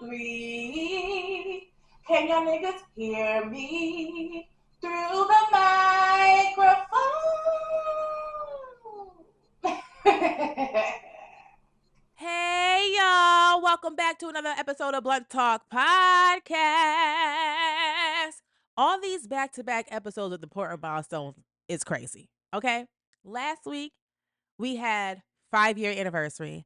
3. Can y'all niggas hear me through the microphone? Hey, y'all. Welcome back to another episode of Blunt Talk Podcast. All these back-to-back episodes of the Important Milestones is crazy, okay? Last week, we had 5-year anniversary.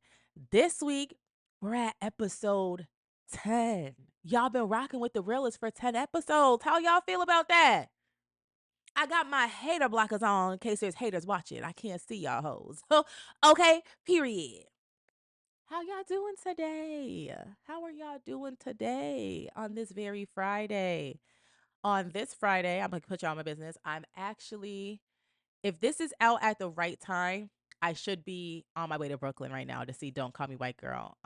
This week, we're at episode 10. Y'all been rocking with the realest for 10 episodes. How y'all feel about that? I got my hater blockers on in case there's haters watching. I can't see y'all hoes. Okay, period. How y'all doing today? How are y'all doing today on this very Friday? On this Friday, I'm going to put y'all on my business. I'm actually, if this is out at the right time, I should be on my way to Brooklyn right now to see Don't Call Me White Girl,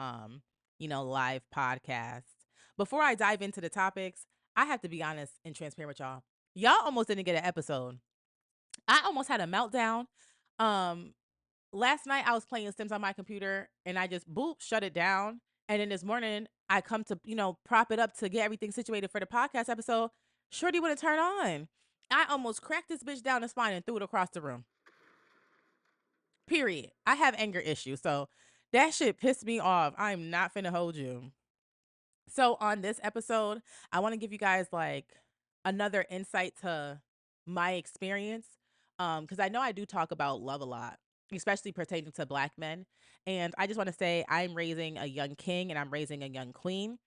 live podcast. Before I dive into the topics, I have to be honest and transparent with y'all. Y'all almost didn't get an episode. I almost had a meltdown. Last night I was playing Sims on my computer and I just shut it down. And then this morning I come to, prop it up to get everything situated for the podcast episode. Shorty wouldn't turn on. I almost cracked this bitch down the spine and threw it across the room. Period. I have anger issues. So that shit pissed me off. I'm not finna hold you. So on this episode, I want to give you guys like another insight to my experience. Because I know I do talk about love a lot, especially pertaining to Black men. And I just want to say I'm raising a young king and I'm raising a young queen.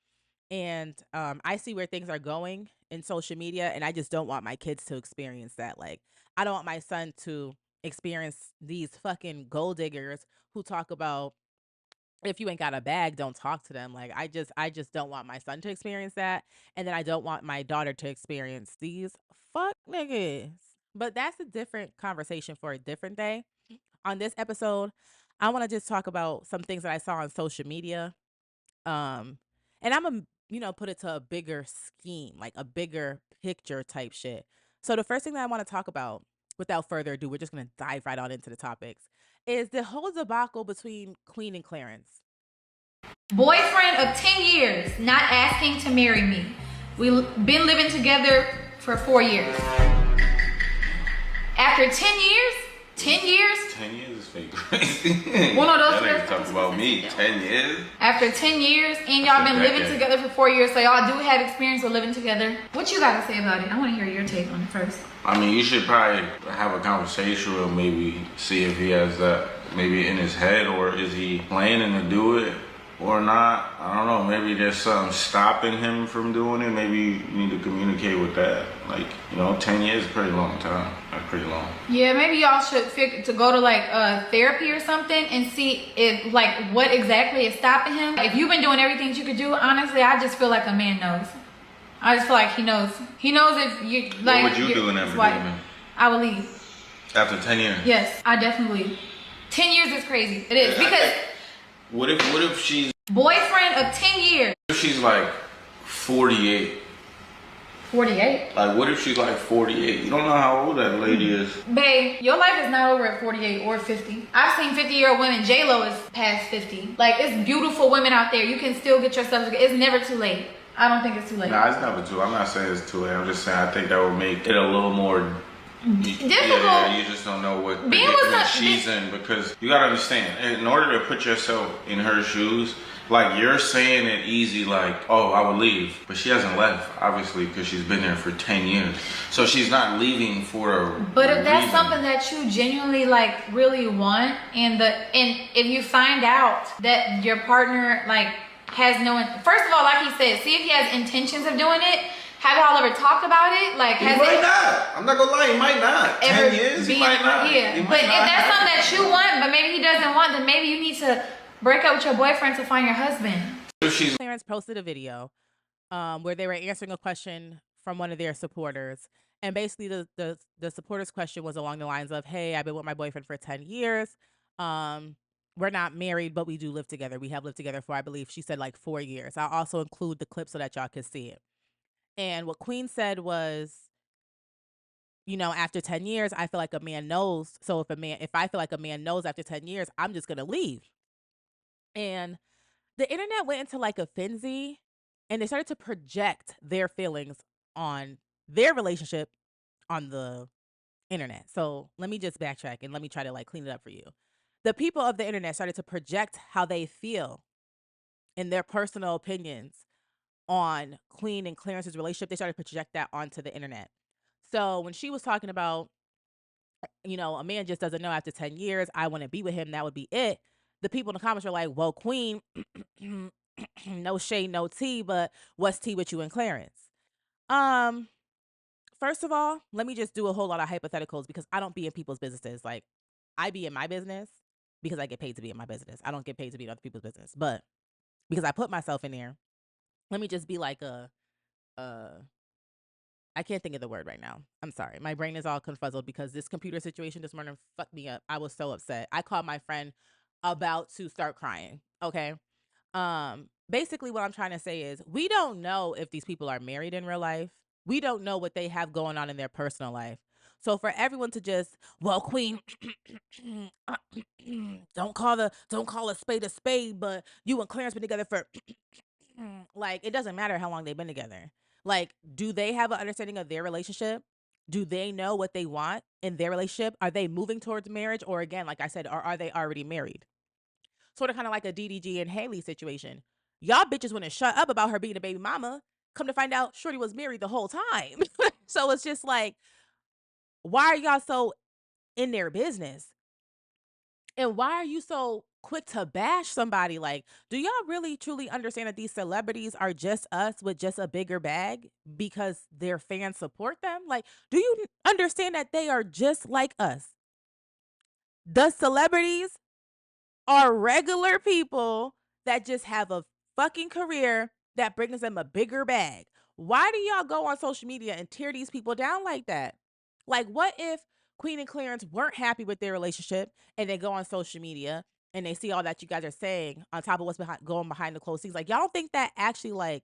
And I see where things are going in social media, and I just don't want my kids to experience that. Like, I don't want my son to experience these fucking gold diggers who talk about if you ain't got a bag, don't talk to them. Like, I just don't want my son to experience that. And then I don't want my daughter to experience these fuck niggas. But that's a different conversation for a different day. On this episode, I want to just talk about some things that I saw on social media. And I'm gonna, put it to a bigger scheme, like a bigger picture type shit. So the first thing that I want to talk about, without further ado, we're just gonna dive right on into the topics, is the whole debacle between Queen and Clarence. Boyfriend of 10 years, not asking to marry me. We've been living together for 4 years. After 10 years, 10 years? 10 years is fake crazy. One of those that nigga talk about me. 10 years? After 10 years, and y'all been living together for 4 years, so y'all do have experience with living together. What you gotta say about it? I wanna hear your take on it first. I mean, you should probably have a conversation or maybe see if he has that maybe in his head, or is he planning to do it or not. I don't know, maybe there's something stopping him from doing it. Maybe you need to communicate with that. Like, 10 years is a pretty long time. That's pretty long. Yeah, maybe y'all should figure to go to like therapy or something and see if like what exactly is stopping him. If you've been doing everything that you could do, honestly, I just feel like a man knows. I just feel like he knows. He knows if you like. What would you do in that predicament? I would leave. After 10 years? Yes, I definitely leave. 10 years is crazy. It is because. What if she's boyfriend of 10 years? What if she's like 48? 48? Like, what if she's like 48? You don't know how old that lady is. Babe, your life is not over at 48 or 50. I've seen 50-year-old women. J-Lo is past 50. Like, it's beautiful women out there. You can still get yourself together. It's never too late. I don't think it's too late. Nah, it's never too. I'm not saying it's too late. I'm just saying I think that would make it a little more difficult. Yeah, you just don't know what predicament she's in, because you gotta understand, in order to put yourself in her shoes, like, you're saying it easy, like, oh, I would leave, but she hasn't left, obviously, because she's been there for 10 years, so she's not leaving for a but if that's reason. something that you genuinely like really want, and if you find out that your partner like has first of all, like he said, see if he has intentions of doing it. Have y'all ever talked about it? Like, he might not. I'm not gonna lie, he might not. 10 years, he might not. Yeah, but if that's something that you want, but maybe he doesn't want, then maybe you need to break up with your boyfriend to find your husband. Clarence posted a video where they were answering a question from one of their supporters. And basically the supporter's question was along the lines of, hey, I've been with my boyfriend for 10 years. We're not married, but we do live together. We have lived together for, I believe she said, like 4 years. I'll also include the clip so that y'all can see it. And what Queen said was, after 10 years, I feel like a man knows. So if I feel like a man knows after 10 years, I'm just going to leave. And the internet went into like a frenzy and they started to project their feelings on their relationship on the internet. So let me just backtrack and let me try to like clean it up for you. The people of the internet started to project how they feel in their personal opinions on Queen and Clarence's relationship. They started to project that onto the internet. So when she was talking about, you know, a man just doesn't know after 10 years, I want to be with him, that would be it. The people in the comments were like, well, Queen, no shade, no tea, but what's tea with you and Clarence? First of all, let me just do a whole lot of hypotheticals because I don't be in people's businesses. Like, I be in my business because I get paid to be in my business. I don't get paid to be in other people's business. But because I put myself in there, let me just be like I can't think of the word right now. I'm sorry. My brain is all confuzzled because this computer situation this morning fucked me up. I was so upset. I called my friend about to start crying. Okay. Basically what I'm trying to say is we don't know if these people are married in real life. We don't know what they have going on in their personal life. So for everyone to just, well, Queen, don't call a spade, but you and Clarence been together for like, it doesn't matter how long they've been together. Like, do they have an understanding of their relationship? Do they know what they want in their relationship? Are they moving towards marriage? Or again, like I said, or are they already married? Sort of kind of like a DDG and Haley situation. Y'all bitches wouldn't shut up about her being a baby mama. Come to find out, Shorty was married the whole time. So it's just like, why are y'all so in their business? And why are you so quick to bash somebody? Like, do y'all really truly understand that these celebrities are just us with just a bigger bag because their fans support them? Like, do you understand that they are just like us? The celebrities are regular people that just have a fucking career that brings them a bigger bag. Why do y'all go on social media and tear these people down like that? Like, what if Queen and Clarence weren't happy with their relationship and they go on social media and they see all that you guys are saying on top of what's going behind the closed scenes? Like, y'all don't think that actually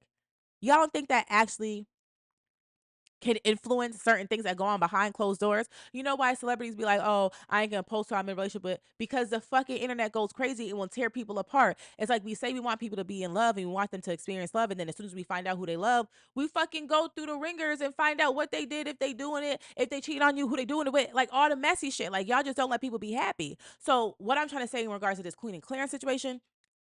can influence certain things that go on behind closed doors? You know why celebrities be like, oh, I ain't gonna post who I'm in a relationship with? Because the fucking internet goes crazy and will tear people apart. It's like we say we want people to be in love and we want them to experience love, and then as soon as we find out who they love, we fucking go through the ringers and find out what they did, if they doing it, if they cheat on you, who they doing it with, like all the messy shit. Like, y'all just don't let people be happy. So what I'm trying to say in regards to this Queen and Clarence situation,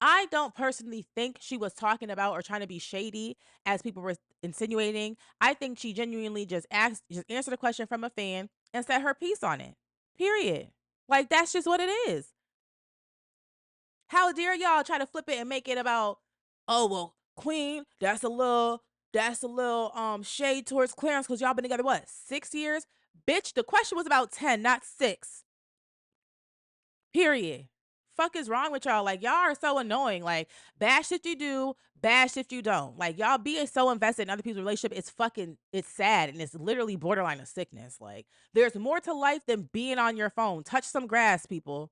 I don't personally think she was talking about or trying to be shady, as people were insinuating. I think she genuinely just answered a question from a fan and said her piece on it. Period. Like, that's just what it is. How dare y'all try to flip it and make it about, oh, well, Queen, that's a little shade towards Clarence because y'all been together, what, 6 years? Bitch, the question was about 10, not 6. Period. Fuck is wrong with y'all? Like, y'all are so annoying. Like, bash if you do, bash if you don't. Like, y'all being so invested in other people's relationship, it's sad, and it's literally borderline of sickness. Like, there's more to life than being on your phone. Touch some grass, people.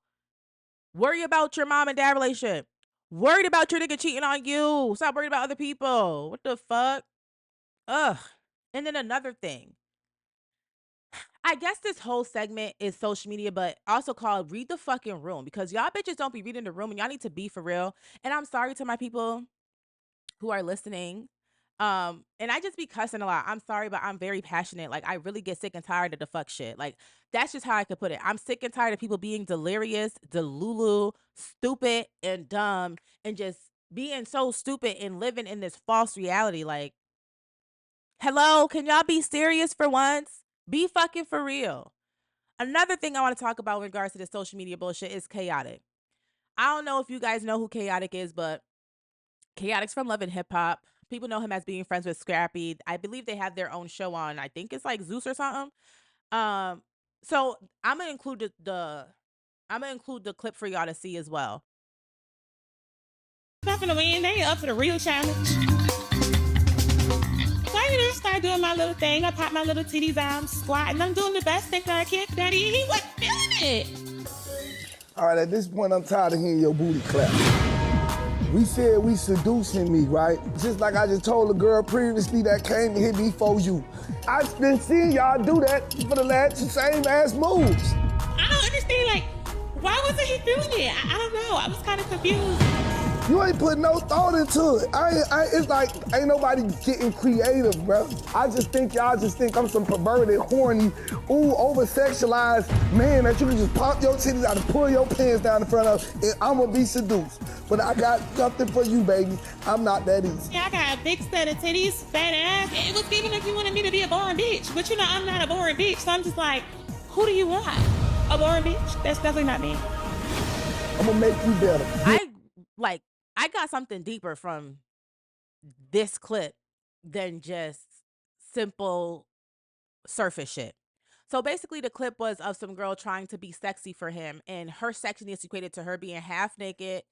Worry about your mom and dad relationship. Worried about your nigga cheating on you. Stop worried about other people. What the fuck? Ugh. And then another thing. I guess this whole segment is social media, but also called Read the Fucking Room, because y'all bitches don't be reading the room and y'all need to be for real. And I'm sorry to my people who are listening. And I just be cussing a lot. I'm sorry, but I'm very passionate. Like, I really get sick and tired of the fuck shit. Like, that's just how I could put it. I'm sick and tired of people being delirious, delulu, stupid, and dumb, and just being so stupid and living in this false reality. Like, hello, can y'all be serious for once? Be fucking for real. Another thing I want to talk about in regards to this social media bullshit is Chaotic. I don't know if you guys know who Chaotic is, but Chaotic's from Love and Hip Hop. People know him as being friends with Scrappy. I believe they have their own show on, I think it's like Zeus or something. So I'm gonna include the clip for y'all to see as well. Not gonna win. They ain't up for the real challenge. So I start doing my little thing. I pop my little titties out, I'm squatting. I'm doing the best thing I can. Daddy, he wasn't feeling it. All right, at this point, I'm tired of hearing your booty clap. We said we seducing me, right? Just like I just told a girl previously that came to hit me before you. I've been seeing y'all do that for the last same ass moves. I don't understand, like, why wasn't he feeling it? I don't know. I was kind of confused. You ain't putting no thought into it. It's like, ain't nobody getting creative, bro. I just think y'all think I'm some perverted, horny, over-sexualized man that you can just pop your titties out and pull your pants down in front of, and I'm gonna be seduced. But I got something for you, baby. I'm not that easy. Yeah, I got a big set of titties, fat ass. It was even if you wanted me to be a boring bitch. But you know, I'm not a boring bitch. So I'm just like, who do you want? A boring bitch? That's definitely not me. I'm gonna make you better. I got something deeper from this clip than just simple surface shit. So basically the clip was of some girl trying to be sexy for him, and her sexiness equated to her being half naked,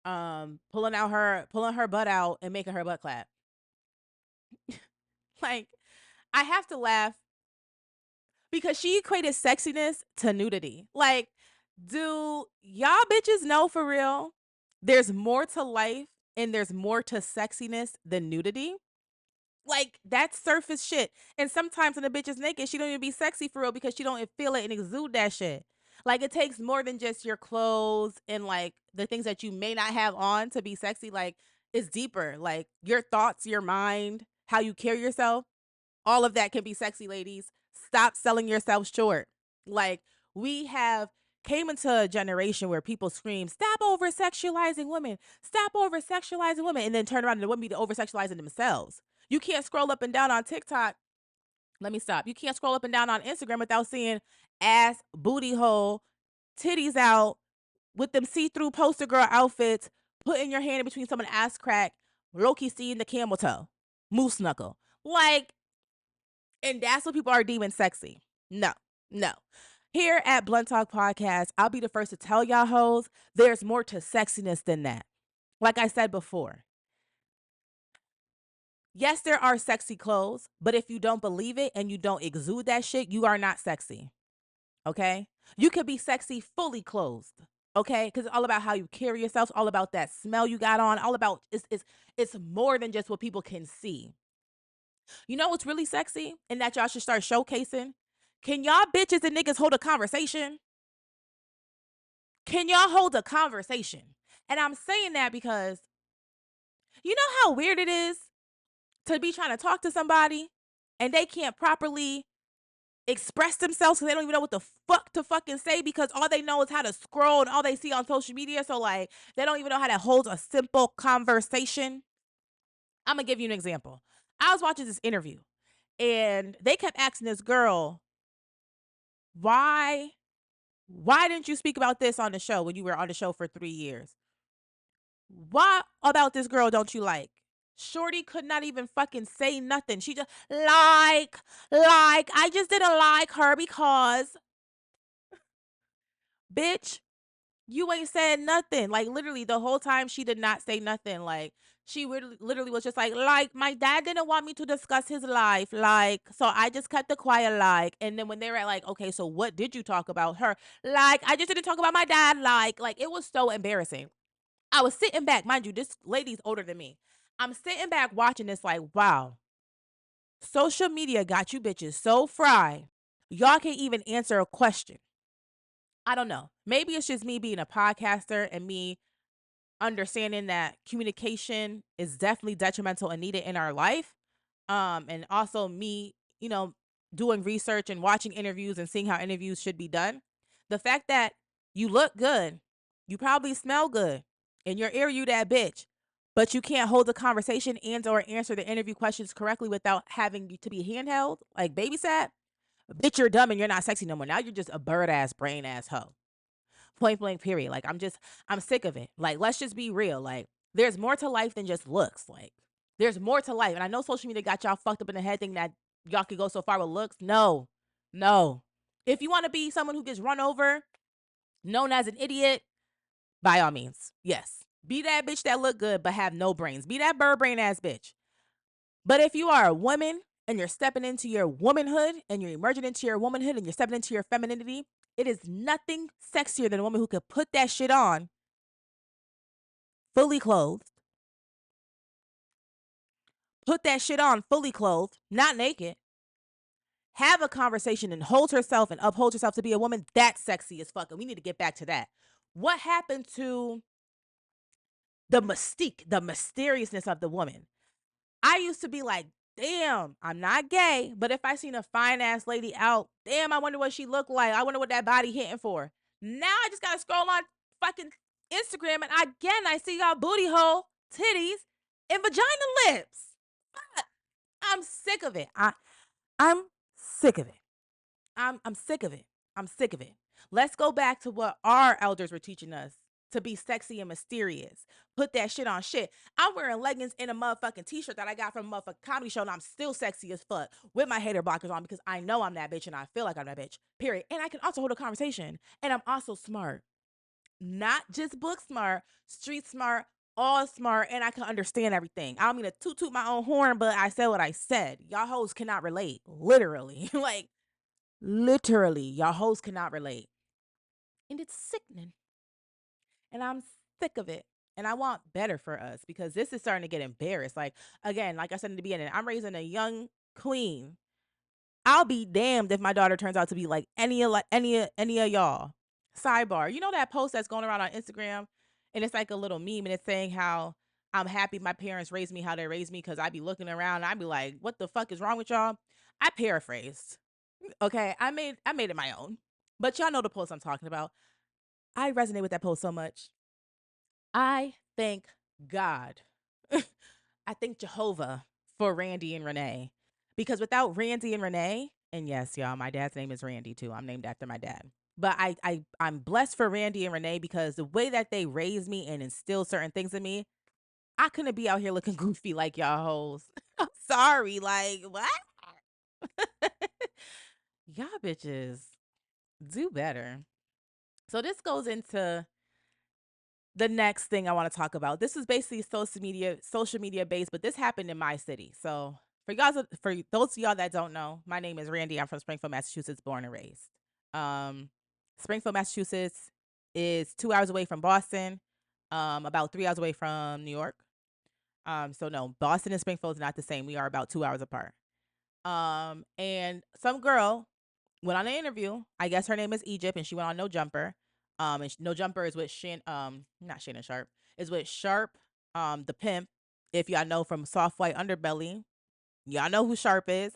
pulling her butt out and making her butt clap. Like, I have to laugh because she equated sexiness to nudity. Like, do y'all bitches know for real there's more to life and there's more to sexiness than nudity? Like, that's surface shit. And sometimes when a bitch is naked, she don't even be sexy for real because she don't feel it and exude that shit. Like, it takes more than just your clothes and like the things that you may not have on to be sexy. Like, it's deeper. Like, your thoughts, your mind, how you carry yourself, all of that can be sexy, ladies. Stop selling yourself short. Like, we have came into a generation where people scream, stop over sexualizing women, stop over sexualizing women, and then turn around and the women be over sexualizing themselves. You can't scroll up and down on TikTok. Let me stop. You can't scroll up and down on Instagram without seeing ass, booty hole, titties out with them see-through poster girl outfits, putting your hand in between someone's ass crack, Loki seeing the camel toe, moose knuckle. Like, and that's what people are deeming sexy. No. Here at Blunt Talk Podcast, I'll be the first to tell y'all hoes there's more to sexiness than that. Like I said before, yes, there are sexy clothes, but if you don't believe it and you don't exude that shit, you are not sexy. Okay? You could be sexy fully clothed. Okay? Because it's all about how you carry yourself, all about that smell you got on, all about it's more than just what people can see. You know what's really sexy and that y'all should start showcasing? Can y'all bitches and niggas hold a conversation? Can y'all hold a conversation? And I'm saying that because you know how weird it is to be trying to talk to somebody and they can't properly express themselves because they don't even know what the fuck to fucking say because all they know is how to scroll and all they see on social media. So like they don't even know how to hold a simple conversation. I'm gonna give you an example. I was watching this interview and they kept asking this girl, why didn't you speak about this on the show when you were on the show for 3 years? What about this girl don't you like? Shorty could not even fucking say nothing. She just I just didn't like her because bitch, you ain't said nothing. Like literally the whole time she did not say nothing. Like she literally was just like my dad didn't want me to discuss his life. Like, so I just kept the quiet and then when they were like, okay, so what did you talk about her? Like, I just didn't talk about my dad. Like it was so embarrassing. I was sitting back, mind you, this lady's older than me. I'm sitting back watching this like, wow, social media got you bitches so fried. Y'all can't even answer a question. I don't know. Maybe it's just me being a podcaster and me understanding that communication is definitely detrimental and needed in our life. And also me, doing research and watching interviews and seeing how interviews should be done. The fact that you look good, you probably smell good, and you're you that bitch, but you can't hold the conversation and or answer the interview questions correctly without having to be handheld, like babysat, bitch, you're dumb and you're not sexy no more. Now you're just a bird ass, brain ass hoe. Point blank, period. Like, I'm sick of it. Like, let's just be real. Like, there's more to life than just looks. Like, there's more to life. And I know social media got y'all fucked up in the head thinking that y'all could go so far with looks. No. If you want to be someone who gets run over, known as an idiot, by all means, yes. Be that bitch that look good but have no brains. Be that bird brain ass bitch. But if you are a woman and you're stepping into your womanhood and you're emerging into your womanhood and you're stepping into your femininity, it is nothing sexier than a woman who could put that shit on fully clothed. Put that shit on fully clothed, not naked. Have a conversation and hold herself and uphold herself to be a woman. That's sexy as fuck. And we need to get back to that. What happened to the mystique, the mysteriousness of the woman. I used to be like, damn, I'm not gay, but if I seen a fine ass lady out, damn, I wonder what she looked like. I wonder what that body hitting for. Now I just gotta scroll on fucking Instagram, and again I see y'all booty hole, titties, and vagina lips. I'm sick of it. I'm sick of it. I'm sick of it. I'm sick of it. Let's go back to what our elders were teaching us, to be sexy and mysterious. Put that shit on shit. I'm wearing leggings and a motherfucking t-shirt that I got from a motherfucking comedy show, and I'm still sexy as fuck with my hater blockers on because I know I'm that bitch and I feel like I'm that bitch. Period. And I can also hold a conversation. And I'm also smart. Not just book smart, street smart, all smart, and I can understand everything. I don't mean to toot my own horn, but I said what I said. Y'all hoes cannot relate. Literally. Like, literally, y'all hoes cannot relate. And it's sickening. And I'm sick of it. And I want better for us because this is starting to get embarrassed. Like, again, like I said in the beginning, I'm raising a young queen. I'll be damned if my daughter turns out to be like any of y'all. Sidebar, you know that post that's going around on Instagram, and it's like a little meme, and it's saying how I'm happy my parents raised me how they raised me because I be looking around and I be like, what the fuck is wrong with y'all? I paraphrased. Okay, I made it my own, but y'all know the post I'm talking about. I resonate with that post so much. I thank God. I thank Jehovah for Randy and Renee. Because without Randy and Renee, and yes, y'all, my dad's name is Randy too. I'm named after my dad. But I'm blessed for Randy and Renee because the way that they raised me and instilled certain things in me, I couldn't be out here looking goofy like y'all hoes. I'm sorry. Like, what? Y'all bitches do better. So this goes into the next thing I want to talk about. This is basically social media based, but this happened in my city. So for those of y'all that don't know, my name is Randy. I'm from Springfield, Massachusetts, born and raised. Springfield, Massachusetts is 2 hours away from Boston, about 3 hours away from New York. So no, Boston and Springfield is not the same. We are about 2 hours apart. And some girl went on an interview. I guess her name is Egypt, and she went on No Jumper. And No Jumper is with not Shannon Sharp, is with Sharp, the pimp. If y'all know from Soft White Underbelly, y'all know who Sharp is.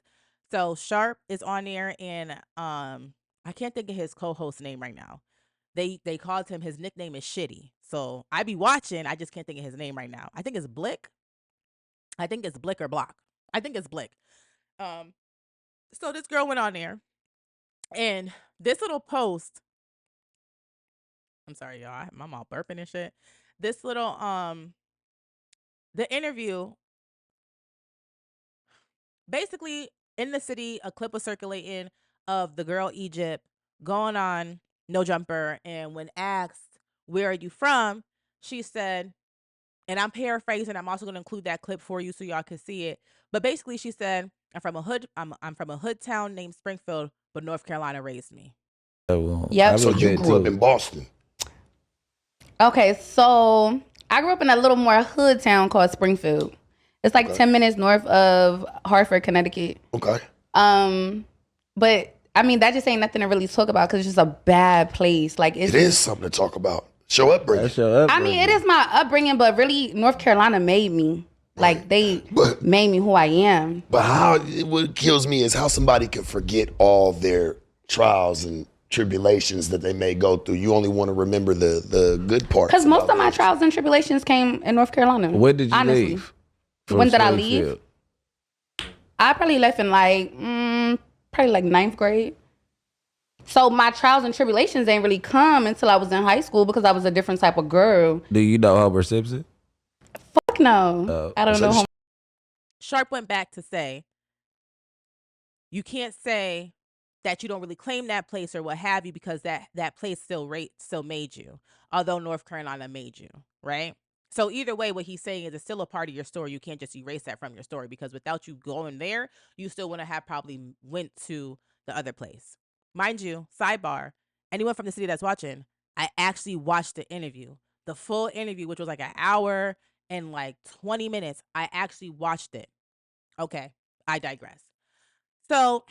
So Sharp is on there, and I can't think of his co-host name right now. They called him, his nickname is Shitty. So I be watching, I just can't think of his name right now. I think it's Blick. I think it's Blick or Block. I think it's Blick. So this girl went on there, and this little post. I'm sorry, y'all. I'm all burping and shit. This little the interview, basically in the city, a clip was circulating of the girl Egypt going on No Jumper, and when asked, where are you from, she said, and I'm paraphrasing, I'm also going to include that clip for you so y'all can see it, but basically she said, I'm from a hood town named Springfield, but North Carolina raised me. Yep. So you grew up in Boston. Okay, so I grew up in a little more hood town called Springfield. It's like 10 minutes north of Hartford, Connecticut. Okay. But I mean, that just ain't nothing to really talk about because it's just a bad place. Like It is something to talk about. Show upbringing. I mean, it is my upbringing, but really, North Carolina made me. Like, they made me who I am. But what kills me is how somebody can forget all their trials and tribulations that they may go through. You only want to remember the good parts. Because most of my trials and tribulations came in North Carolina. When did you leave? When did I leave? I probably left in like, probably like 9th grade. So my trials and tribulations ain't really come until I was in high school because I was a different type of girl. Do you know Homer Simpson? Fuck no. I don't know Homer. Sharp went back to say, you can't say that you don't really claim that place or what have you because that place still made you, although North Carolina made you, right? So either way, what he's saying is it's still a part of your story. You can't just erase that from your story because without you going there, you still want to have probably went to the other place. Mind you, sidebar, anyone from the city that's watching, I actually watched the interview. The full interview, which was like an hour and like 20 minutes, I actually watched it. Okay, I digress. So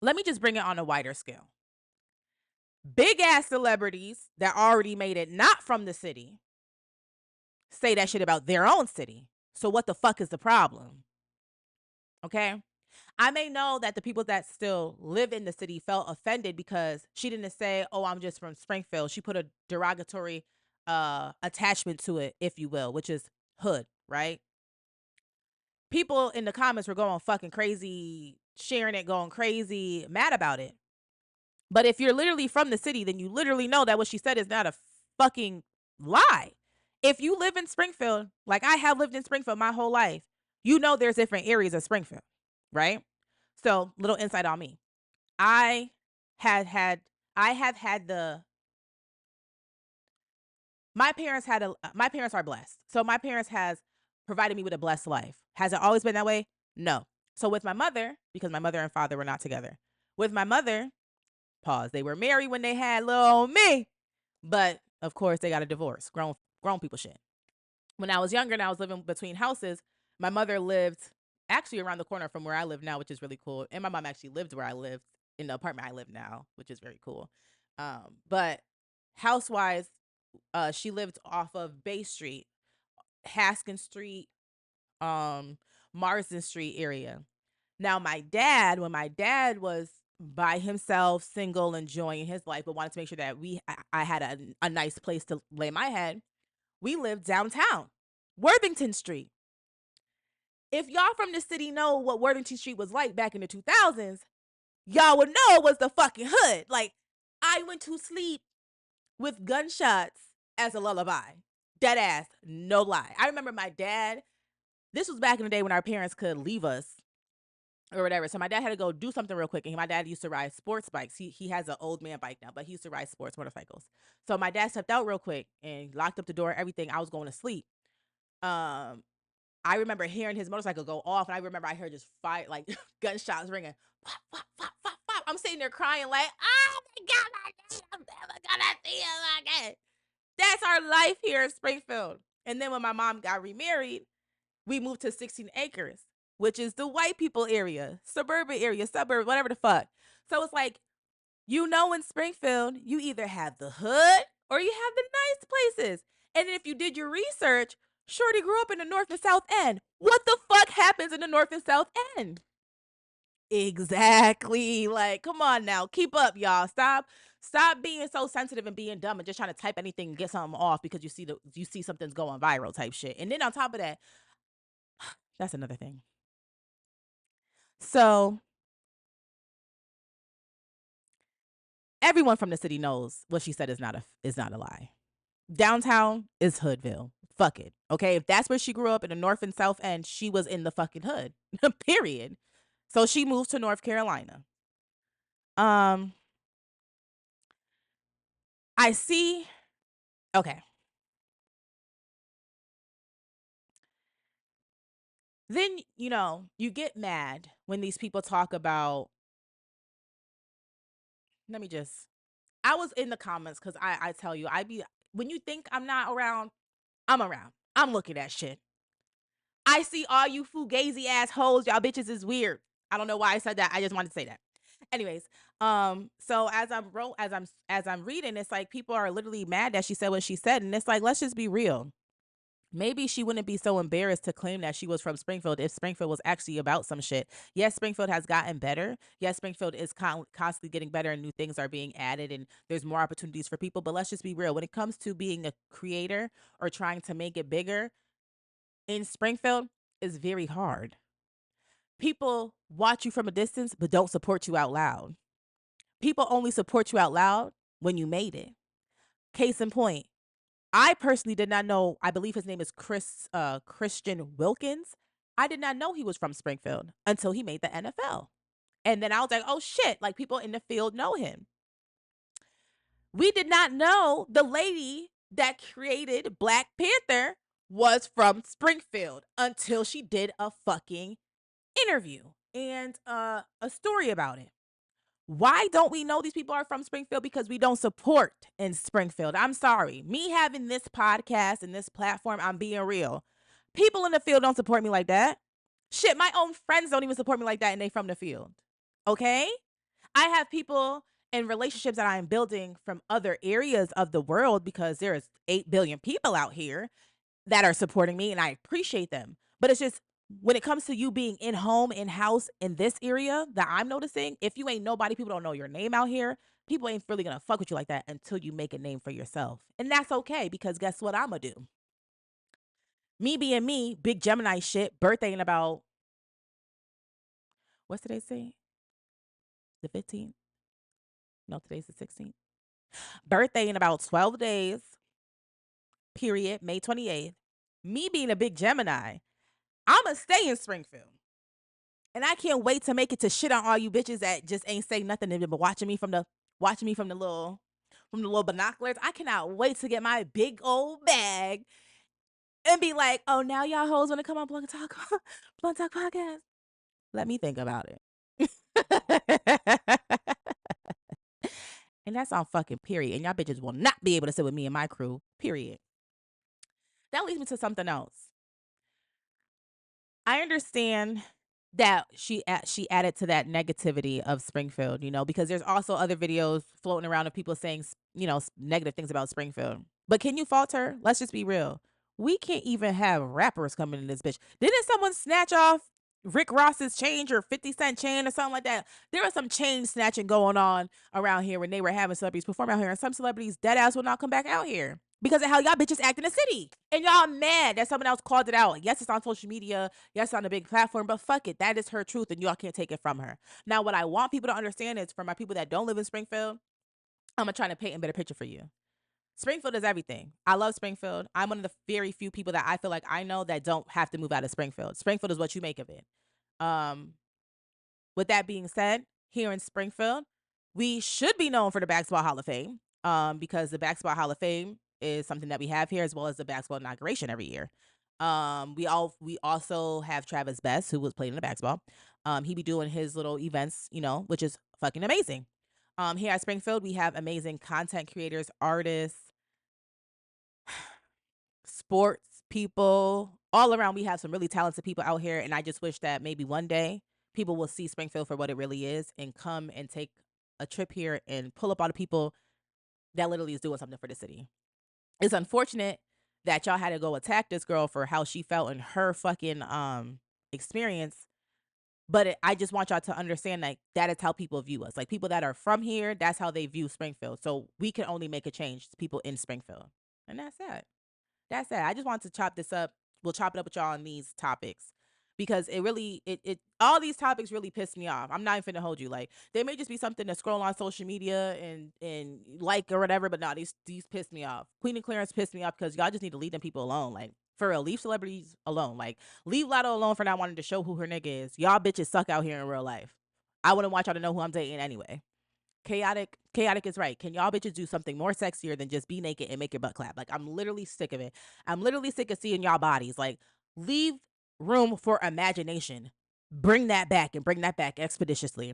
let me just bring it on a wider scale. Big ass celebrities that already made it not from the city say that shit about their own city. So what the fuck is the problem? Okay? I may know that the people that still live in the city felt offended because she didn't say, "Oh, I'm just from Springfield." She put a derogatory attachment to it, if you will, which is hood, right? People in the comments were going fucking crazy, sharing it, going crazy, mad about it. But if you're literally from the city, then you literally know that what she said is not a fucking lie. If you live in Springfield, like I have lived in Springfield my whole life, you know there's different areas of Springfield, right? So, little insight on me. I had had I have had the my parents had a my parents are blessed. So my parents has provided me with a blessed life. Has it always been that way? No. So with my mother, because my mother and father were not together. With my mother, pause. They were married when they had little old me. But of course they got a divorce. Grown people shit. When I was younger and I was living between houses, my mother lived actually around the corner from where I live now, which is really cool. And my mom actually lived where I lived in the apartment I live now, which is very cool. But house-wise, she lived off of Bay Street, Haskin Street, Marsden Street area. Now, when my dad was by himself, single, enjoying his life, but wanted to make sure that I had a nice place to lay my head, we lived downtown, Worthington Street. If y'all from the city know what Worthington Street was like back in the 2000s, y'all would know it was the fucking hood. Like, I went to sleep with gunshots as a lullaby. Dead ass, no lie. I remember my dad, this was back in the day when our parents could leave us or whatever. So my dad had to go do something real quick. And my dad used to ride sports bikes. He has an old man bike now, but he used to ride sports motorcycles. So my dad stepped out real quick and locked up the door, everything. I was going to sleep. I remember hearing his motorcycle go off, and I remember I heard just fire, like gunshots ringing. Pop, pop, pop, pop, pop. I'm sitting there crying like, oh my God, my dad, I'm never gonna see him again. That's our life here in Springfield. And then when my mom got remarried, we moved to 16 acres, which is the white people area, suburban area, suburb, whatever the fuck. So it's like, in Springfield, you either have the hood or you have the nice places. And if you did your research, Shorty grew up in the North and South End. What the fuck happens in the North and South End? Exactly. Like, come on now. Keep up, y'all. Stop being so sensitive and being dumb and just trying to type anything and get something off because you see something's going viral type shit. And then on top of that, that's another thing. So everyone from the city knows what she said is not a lie. Downtown is Hoodville. Fuck it. Okay. If that's where she grew up in the North and South End, she was in the fucking hood. Period. So she moved to North Carolina. I see. Okay. Then, you get mad when these people talk about, I was in the comments because I tell you, when you think I'm not around, I'm around. I'm looking at shit. I see all you fugazi ass hoes. Y'all bitches is weird. I don't know why I said that. I just wanted to say that. Anyways, so as I'm reading, it's like people are literally mad that she said what she said, and it's like, let's just be real. Maybe she wouldn't be so embarrassed to claim that she was from Springfield if Springfield was actually about some shit. Yes, Springfield has gotten better. Yes, Springfield is constantly getting better and new things are being added and there's more opportunities for people. But let's just be real. When it comes to being a creator or trying to make it bigger in Springfield, it's very hard. People watch you from a distance but don't support you out loud. People only support you out loud when you made it. Case in point, I personally did not know, I believe his name is Christian Wilkins. I did not know he was from Springfield until he made the NFL. And then I was like, oh shit, like people in the field know him. We did not know the lady that created Black Panther was from Springfield until she did a fucking interview and a story about it. Why don't we know these people are from Springfield? Because we don't support in Springfield. I'm sorry. Me having this podcast and this platform, I'm being real. People in the field don't support me like that. Shit, my own friends don't even support me like that and they from the field. Okay? I have people and relationships that I am building from other areas of the world because there's 8 billion people out here that are supporting me, and I appreciate them. But it's just when it comes to you being in home, in house, in this area that I'm noticing, if you ain't nobody, people don't know your name out here. People ain't really gonna fuck with you like that until you make a name for yourself. And that's okay, because guess what I'ma do? Me being me, big Gemini shit, birthday in about, what's today's say? The 15th? No, today's the 16th. Birthday in about 12 days, period, May 28th. Me being a big Gemini, I'ma stay in Springfield. And I can't wait to make it to shit on all you bitches that just ain't say nothing and been watching me from the little binoculars. I cannot wait to get my big old bag and be like, oh, now y'all hoes want to come on Blunt Talk podcast. Let me think about it. And that's on fucking period. And y'all bitches will not be able to sit with me and my crew, period. That leads me to something else. I understand that she added to that negativity of Springfield, because there's also other videos floating around of people saying, negative things about Springfield. But can you fault her? Let's just be real. We can't even have rappers coming in this bitch. Didn't someone snatch off Rick Ross's chain or 50 Cent chain or something like that? There was some chain snatching going on around here when they were having celebrities perform out here, and some celebrities dead ass will not come back out here because of how y'all bitches act in the city. And y'all mad that someone else called it out. Yes, it's on social media. Yes, it's on a big platform, but fuck it. That is her truth, and y'all can't take it from her. Now, what I want people to understand is, for my people that don't live in Springfield, I'm going to try to paint a better picture for you. Springfield is everything. I love Springfield. I'm one of the very few people that I feel like I know that don't have to move out of Springfield. Springfield is what you make of it. With that being said, here in Springfield, we should be known for the Basketball Hall of Fame, because the Basketball Hall of Fame is something that we have here, as well as the basketball inauguration every year. We also have Travis Best, who was playing in the basketball. He be doing his little events, which is fucking amazing. Here at Springfield, we have amazing content creators, artists, sports people, all around. We have some really talented people out here, and I just wish that maybe one day people will see Springfield for what it really is and come and take a trip here and pull up all the people that literally is doing something for the city. It's unfortunate that y'all had to go attack this girl for how she felt in her fucking experience. But I just want y'all to understand that is how people view us. Like, people that are from here, that's how they view Springfield. So we can only make a change to people in Springfield. And that's that. That's that. I just want to chop this up. We'll chop it up with y'all on these topics, because it really, all these topics really piss me off. I'm not even finna hold you. Like, they may just be something to scroll on social media and like or whatever, but no, these piss me off. Queen and Clarence pissed me off because y'all just need to leave them people alone. Like, for real, leave celebrities alone. Like, leave Lotto alone for not wanting to show who her nigga is. Y'all bitches suck out here in real life. I wouldn't want y'all to know who I'm dating anyway. Chaotic is right. Can y'all bitches do something more sexier than just be naked and make your butt clap? Like, I'm literally sick of it. I'm literally sick of seeing y'all bodies. Like, leave room for imagination. Bring that back, and bring that back expeditiously.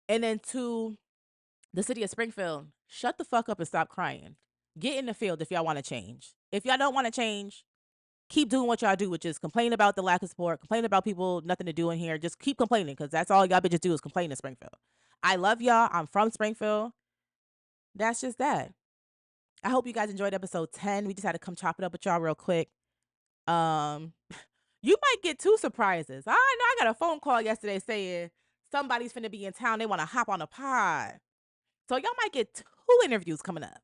And then to the city of Springfield, shut the fuck up and stop crying. Get in the field if y'all want to change. If y'all don't want to change, keep doing what y'all do, which is complain about the lack of support, complain about people, nothing to do in here. Just keep complaining, because that's all y'all bitches do is complain in Springfield. I love y'all. I'm from Springfield. That's just that. I hope you guys enjoyed episode 10. We just had to come chop it up with y'all real quick. You might get 2 surprises. I know I got a phone call yesterday saying somebody's finna be in town. They want to hop on a pod. So y'all might get 2 interviews coming up.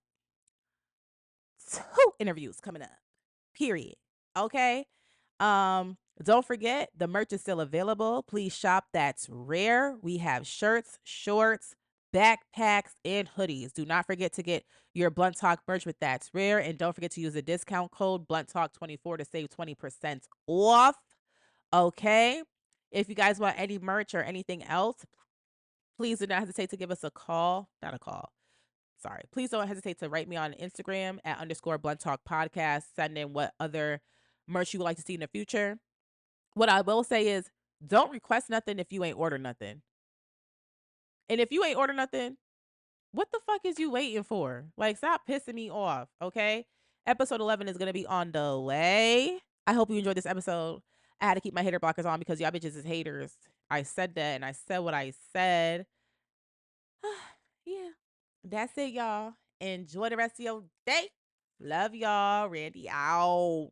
2 interviews coming up. Period. Okay? Don't forget, the merch is still available. Please shop. That's Rare. We have shirts, shorts, backpacks, and hoodies. Do not forget to get your Blunt Talk merch with That's Rare. And don't forget to use the discount code BluntTalk24 to save 20% off. Okay? If you guys want any merch or anything else, please do not hesitate to give us a call. Not a call. Sorry. Please don't hesitate to write me on Instagram at _Blunt Talk Podcast. Send in what other merch you would like to see in the future. What I will say is, don't request nothing if you ain't order nothing. And if you ain't order nothing, what the fuck is you waiting for? Like, stop pissing me off, okay? Episode 11 is going to be on the way. I hope you enjoyed this episode. I had to keep my hater blockers on because y'all bitches is haters. I said that, and I said what I said. Yeah. That's it, y'all. Enjoy the rest of your day. Love y'all. Randy out.